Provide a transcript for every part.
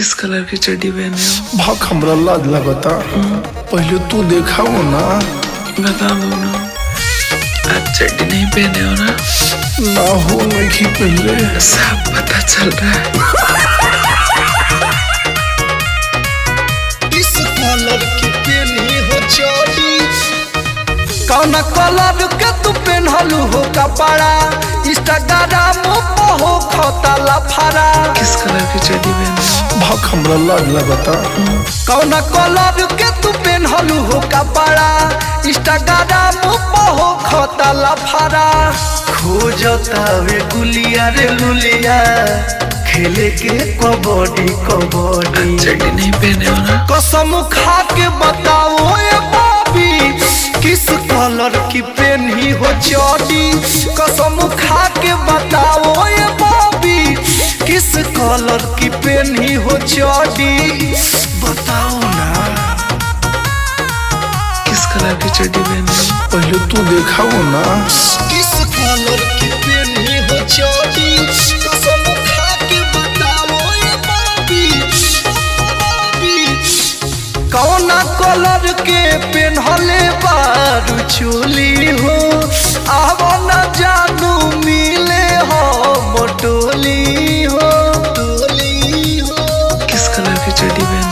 किस colour की चड्डी पहने हो? भाग हमरा लाज लगता। पहले तू देखा हो ना। बताओ ना, आज चड्डी नहीं पहने हो ना? ना हो नहीं पहले सब पता चल रहा है। किस कलर की पहनी हो चोटी? कौन कलर के तू पहनलू हो कपड़ा? इंस्टाग्राम पे हो खोता लफड़ा। किस कलर की चड्डी पहने हो? भाग हमरा लाज लगता। कौन कलर के तू पहनलू हो कपड़ा? इंस्टाग्राम पे हो खोता लफड़ा। खोजता वे गुलिया रे लुलिया, खेले के कबड्डी कबड्डी। चड्डी नहीं पहने हो ना? कसम खा के बताओ ये बॉबी, किस कलर की पहनी हो चोटी? कसम खा के बताओ ये बॉबी, किस कलर की पहनी हो चोटी? बताओ ना। किस कलर की चड्डी पहने हो? पहले तू देखा हो ना। किस कलर की पहनी हो चोटी? कसम खा के बताओ ये बॉबी, कौना कलर के पेन्हले बारू चोली हो? आव न जानू मिले हो मोटोली हो। किस कलर की चड्डी पहने हो?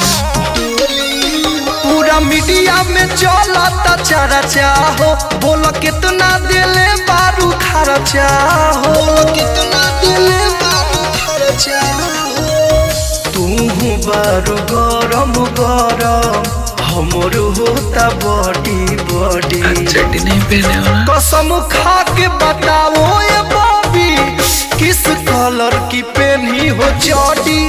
पूरा मीडिया में चलता चर्चा हो, बोलो कितना दिले बारू खर्चा हो। कितना दिले बारू खर्चा हो। तू बारू गरम गरम, हमर होता बॉडी बॉडी। चड्डी नहीं पहने हो ना? कसम खा के बताओ ये बॉबी, किस कलर की पहनी हो चोटी?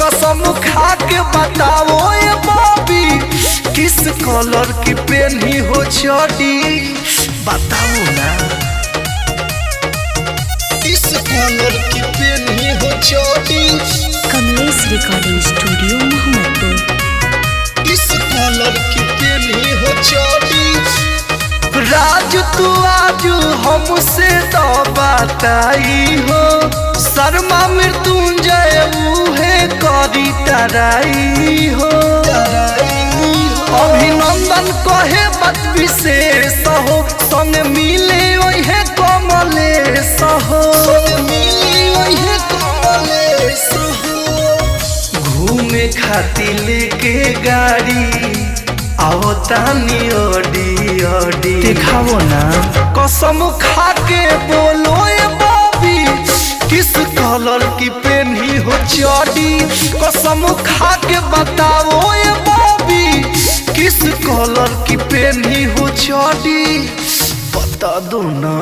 कसम खा के बताओ ये बॉबी, किस कलर की पहनी हो चोटी? बताओ ना। किस कलर की पहनी हो चोटी? Kamlesh recording studio Mohammadpur. किस कलर की पहनी हो चोटी? राज तू आज हमसे तो बताई हो, शर्मा मृत्युंजय उहे करी तराई हो। अभिनंदन कहे बात विशेष हो, संग मिले ओहे कमलेश हो। घूमे खातिर लेके गाड़ी आवतानी ओडी ओडी। दिखाओ ना। कसम खा के बोलो ये बॉबी, किस कलर की पहनी हो चोटी? कसम खा के बताओ ये बॉबी, किस कलर की पहनी हो चोटी? बता दो ना।